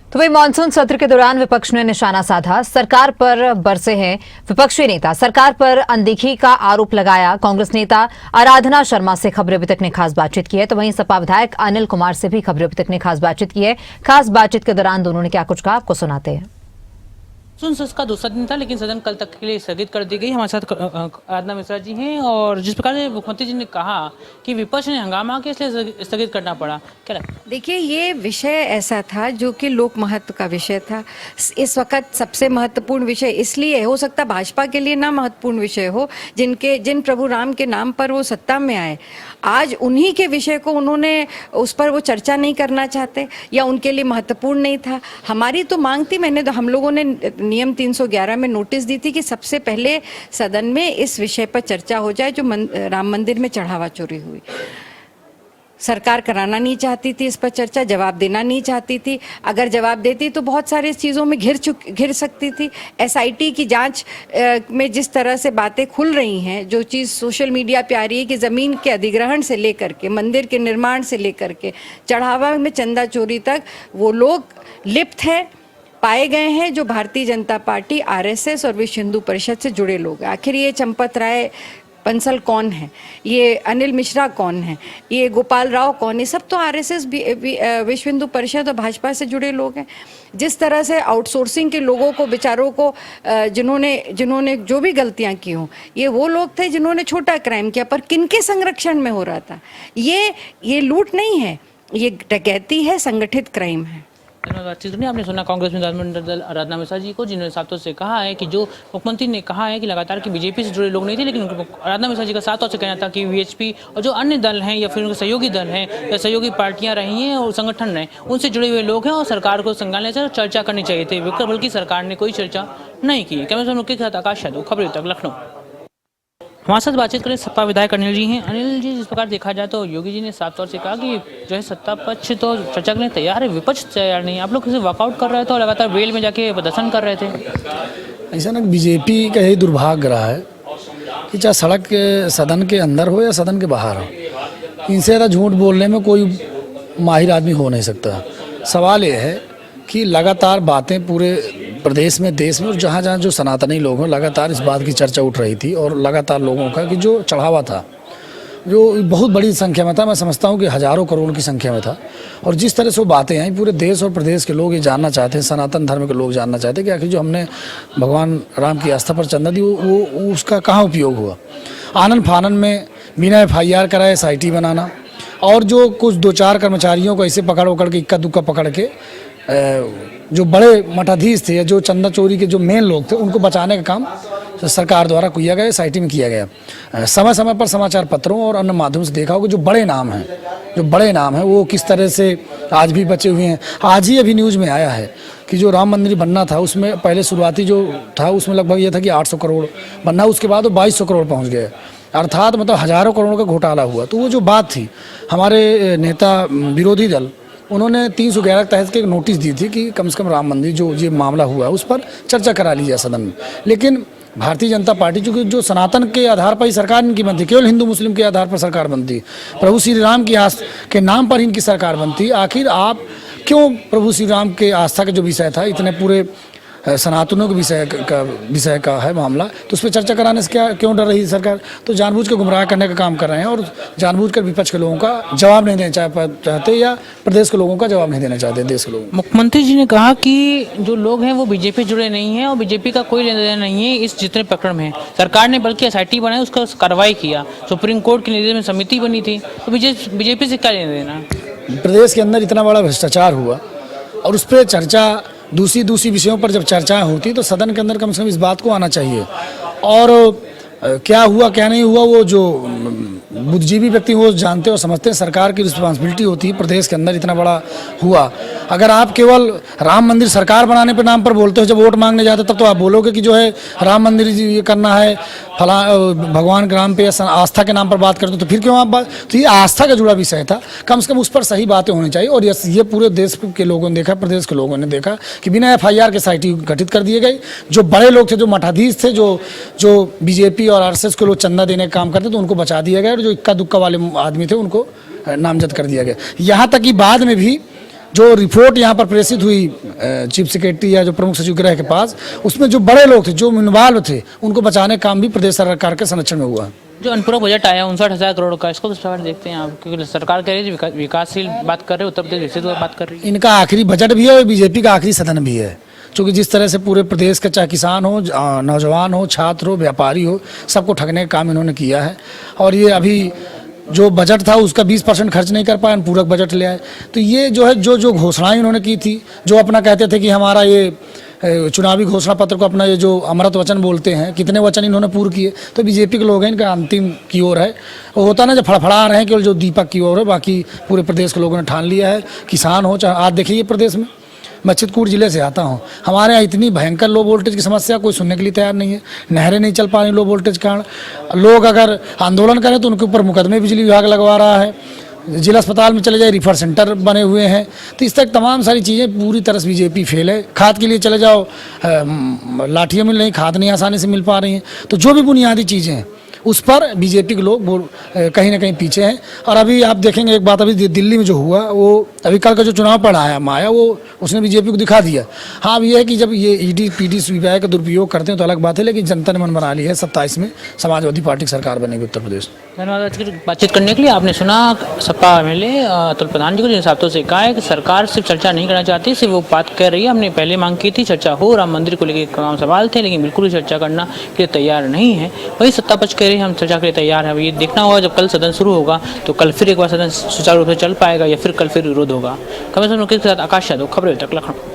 तो वही मानसून सत्र के दौरान विपक्ष ने निशाना साधा, सरकार पर बरसे हैं विपक्षी नेता, सरकार पर अनदेखी का आरोप लगाया। कांग्रेस नेता आराधना शर्मा से खबरें अभी तक ने खास बातचीत की है, तो वहीं सपा विधायक अनिल कुमार से भी खबरें अभी तक ने खास बातचीत की है। खास बातचीत के दौरान दोनों ने क्या कुछ कहा, आपको सुनाते हैं। सदन का दूसरा दिन था, लेकिन सदन कल तक के लिए स्थगित कर दी गई। हमारे साथ आराधना मिश्रा जी हैं, और जिस प्रकार से मुख्यमंत्री जी ने कहा कि विपक्ष ने हंगामा किया इसलिए स्थगित करना पड़ा, क्या लगता है? देखिए, ये विषय ऐसा था जो कि लोक महत्व का विषय था। इस वक्त सबसे महत्वपूर्ण विषय इसलिए हो सकता भाजपा के लिए ना महत्वपूर्ण विषय हो, जिन प्रभु राम के नाम पर वो सत्ता में आए, आज उन्हीं के विषय को उन्होंने उस पर वो चर्चा नहीं करना चाहते या उनके लिए महत्वपूर्ण नहीं था। हमारी तो मांग थी, हम लोगों ने नियम 311 में नोटिस दी थी कि सबसे पहले सदन में इस विषय पर चर्चा हो जाए जो राम मंदिर में चढ़ावा चोरी हुई। सरकार कराना नहीं चाहती थी इस पर चर्चा, जवाब देना नहीं चाहती थी। अगर जवाब देती तो बहुत सारी चीज़ों में घिर सकती थी। एसआईटी की जांच में जिस तरह से बातें खुल रही हैं, जो चीज़ सोशल मीडिया पे आ रही है कि ज़मीन के अधिग्रहण से लेकर के मंदिर के निर्माण से लेकर के चढ़ावा में चंदा चोरी तक वो लोग लिप्त हैं, पाए गए हैं, जो भारतीय जनता पार्टी, आरएसएस और विश्व हिंदू परिषद से जुड़े लोग। आखिर ये चंपत राय बंसल कौन है, ये अनिल मिश्रा कौन है, ये गोपाल राव कौन है, सब तो आरएसएस, विश्व हिंदू परिषद और भाजपा से जुड़े लोग हैं। जिस तरह से आउटसोर्सिंग के लोगों को, बेचारों को, जिन्होंने जो भी गलतियां की हों, ये वो लोग थे जिन्होंने छोटा क्राइम किया, पर किनके संरक्षण में हो रहा था? ये लूट नहीं है, ये डकैती है, संगठित क्राइम है। बातचीत नहीं, आपने सुना कांग्रेस विधानमंडल दल आराधना मिश्रा जी को, जिन्होंने साफ तौर से कहा है कि जो मुख्यमंत्री ने कहा है कि लगातार कि बीजेपी से जुड़े लोग नहीं थे, लेकिन आराधना मिश्रा जी का साफ तौर से कहना था कि वीएचपी और जो अन्य दल हैं या फिर उनके सहयोगी दल हैं या सहयोगी पार्टियां रही हैं और संगठन हैं, उनसे जुड़े हुए लोग हैं और सरकार को संज्ञान से चर्चा करनी चाहिए थी, बल्कि सरकार ने कोई चर्चा नहीं की। कैमरा के साथ आकाश यादव, खबरें तक, लखनऊ। हमारे साथ बातचीत करें सपा विधायक अनिल जी हैं। अनिल जी, जिस प्रकार देखा जाए तो योगी जी ने साफ तौर से कहा कि जो है सत्ता पक्ष तो चर्चा करने तैयार है, विपक्ष तैयार नहीं है। आप लोग किसी वॉकआउट कर रहे थे और लगातार वेल में जाके प्रदर्शन कर रहे थे। ऐसा ना, बीजेपी का यही दुर्भाग्य रहा है कि चाहे सड़क के सदन के अंदर हो या सदन के बाहर हो, इनसे ज़्यादा झूठ बोलने में कोई माहिर आदमी हो नहीं सकता। सवाल ये है कि लगातार बातें पूरे प्रदेश में, देश में और जहाँ जहाँ जो सनातनी लोग हैं, लगातार इस बात की चर्चा उठ रही थी और लगातार लोगों का कि जो चढ़ावा था, जो बहुत बड़ी संख्या में था, मैं समझता हूँ कि हज़ारों करोड़ की संख्या में था, और जिस तरह से वो बातें आई, पूरे देश और प्रदेश के लोग ये जानना चाहते हैं, सनातन धर्म के लोग जानना चाहते हैं कि आखिर जो हमने भगवान राम की आस्था पर चंदा दी वो उसका कहाँ उपयोग हुआ। आनन फानन में बिना FIR कराए SIT बनाना, और जो कुछ 2-4 कर्मचारियों को ऐसे पकड़ के इक्का दुक्का पकड़ के जो बड़े मठाधीश थे या जो चंदा चोरी के जो मेन लोग थे, उनको बचाने का काम सरकार द्वारा किया गया, SIT में किया गया। समय समय पर समाचार पत्रों और अन्य माध्यम से देखा होगा जो बड़े नाम हैं वो किस तरह से आज भी बचे हुए हैं। आज ही अभी न्यूज़ में आया है कि जो राम मंदिर बनना था, उसमें पहले शुरुआती जो था उसमें लगभग ये था कि 800 करोड़ बनना, उसके बाद वो 2200 करोड़ पहुँच गए, अर्थात मतलब हज़ारों करोड़ का घोटाला हुआ। तो वो जो बात थी, हमारे नेता विरोधी दल, उन्होंने 311 के तहत के एक नोटिस दी थी कि कम से कम राम मंदिर जो ये मामला हुआ उस पर चर्चा करा ली जाए सदन में। लेकिन भारतीय जनता पार्टी, चूँकि जो सनातन के आधार पर ही सरकार इनकी बनती, केवल हिंदू मुस्लिम के आधार पर सरकार बनती, प्रभु श्री राम की आस्था के नाम पर इनकी सरकार बनती, आखिर आप क्यों प्रभु श्री राम के आस्था का जो विषय था, इतने पूरे सनातनों के विषय का है मामला, तो उस पर चर्चा कराने से क्यों डर रही है सरकार? तो जानबूझ के गुमराह करने का काम कर रहे हैं और जानबूझकर विपक्ष के लोगों का जवाब नहीं देना चाहते या प्रदेश के लोगों का जवाब नहीं देना चाहते, देश के लोग। मुख्यमंत्री जी ने कहा कि जो लोग हैं वो बीजेपी जुड़े नहीं हैं और बीजेपी का कोई लेना देना नहीं है इस जितने प्रकरण में। सरकार ने बल्कि SIT बनाई, उसका कार्रवाई किया, सुप्रीम कोर्ट के निर्देश में समिति बनी थी, तो बीजेपी से क्या लेना देना? प्रदेश के अंदर इतना बड़ा भ्रष्टाचार हुआ और उस पर चर्चा, दूसरी विषयों पर जब चर्चा होती तो सदन के अंदर कम से कम इस बात को आना चाहिए। और क्या हुआ क्या नहीं हुआ, वो जो बुद्धिजीवी व्यक्ति वो जानते और समझते हैं। सरकार की रिस्पॉन्सिबिलिटी होती है, प्रदेश के अंदर इतना बड़ा हुआ। अगर आप केवल राम मंदिर सरकार बनाने पे नाम पर बोलते हो, जब वोट मांगने जाते तब तो आप बोलोगे कि जो है राम मंदिर ये करना है, फला भगवान के नाम पे आस्था के नाम पर बात करते हो, तो फिर क्यों आप बात? तो ये आस्था का जुड़ा विषय था, कम से कम उस पर सही बातें होनी चाहिए। और ये पूरे देश के लोगों ने देखा, प्रदेश के लोगों ने देखा कि बिना FIR के SIT गठित कर दिए गए। जो बड़े लोग थे, जो मठाधीश थे, जो बीजेपी और आरएसएस को लोग चंदा देने का काम करते, तो उनको बचा दिया गया, और जो इक्का दुक्का वाले आदमी थे उनको नामजद कर दिया गया। यहाँ तक कि बाद में भी जो रिपोर्ट यहाँ पर प्रेषित हुई चीफ सेक्रेटरी या जो प्रमुख सचिव गृह के पास, उसमें जो बड़े लोग थे, जो इन्वॉल्व थे, उनको बचाने का काम भी प्रदेश सरकार के संरक्षण में हुआ है। जो अनुपूरक बजट आया 59,000 करोड़ का, इसको किस प्रकार देखते हैं आप? क्योंकि सरकार कह रही है विकासशील बात कर रहे हैं, उत्तर प्रदेश विकसित बात कर रही है। इनका आखिरी बजट भी है और बीजेपी का आखिरी सदन भी है, क्योंकि जिस तरह से पूरे प्रदेश का चाहे किसान हो, नौजवान हो, छात्र हो, व्यापारी हो, सबको ठगने का काम इन्होंने किया है। और ये अभी जो बजट था उसका 20% खर्च नहीं कर पाए, पूरक बजट ले आए। तो ये जो है जो घोषणाएं इन्होंने की थी, जो अपना कहते थे कि हमारा ये चुनावी घोषणा पत्र को अपना ये जो अमृत वचन बोलते हैं, कितने वचन इन्होंने पूर्ण किए। तो बीजेपी के लोग हैं, इनका अंतिम की ओर है। वो होता ना, जब फड़फड़ा रहे हैं केवल जो दीपक की ओर है, बाकी पूरे प्रदेश के लोगों ने ठान लिया है। किसान हो चाहे, आज देखिए प्रदेश में, मैं चित्रकूट जिले से आता हूँ, हमारे यहाँ इतनी भयंकर लो वोल्टेज की समस्या कोई सुनने के लिए तैयार नहीं है। नहरें नहीं चल पा रही लो वोल्टेज के कारण। लोग अगर आंदोलन करें तो उनके ऊपर मुकदमे बिजली विभाग लगवा रहा है। जिला अस्पताल में चले जाए, रिफर सेंटर बने हुए हैं। तो इस तक तमाम सारी चीज़ें पूरी तरह से बीजेपी फेल है। खाद के लिए चले जाओ, लाठियाँ मिल रही, खाद नहीं आसानी से मिल पा रही हैं। तो जो भी बुनियादी चीज़ें हैं उस पर बीजेपी के लोग कहीं ना कहीं पीछे हैं। और अभी आप देखेंगे एक बात, अभी दिल्ली में जो हुआ, वो अभी कल का जो चुनाव परिणाम आया, वो उसने बीजेपी को दिखा दिया। हाँ, अब ये है कि जब ये ईडी पीडी सीबीआई का दुरुपयोग करते हैं तो अलग बात है, लेकिन जनता ने मन बना ली है 27 में समाजवादी पार्टी की सरकार बनेगी उत्तर प्रदेश। धन्यवाद बातचीत करने के लिए। आपने सुना सपा एमएलए अतुल प्रधान जी को, जिन हिसाब से कहा है कि सरकार सिर्फ चर्चा नहीं करना चाहती, सिर्फ वो बात कह रही है। हमने पहले मांग की थी चर्चा हो, राम मंदिर को लेकर तमाम सवाल थे, लेकिन बिल्कुल भी चर्चा करना के लिए तैयार नहीं है। वही सत्ता पक्ष कह रही है हम चर्चा के लिए तैयार है। ये देखना होगा जब कल सदन शुरू होगा तो कल फिर एक बार सदन सुचारू रूप से चल पाएगा या फिर कल फिर विरोध होगा। कमेंट के साथ आकाश यादव, खबरें तक लखनऊ।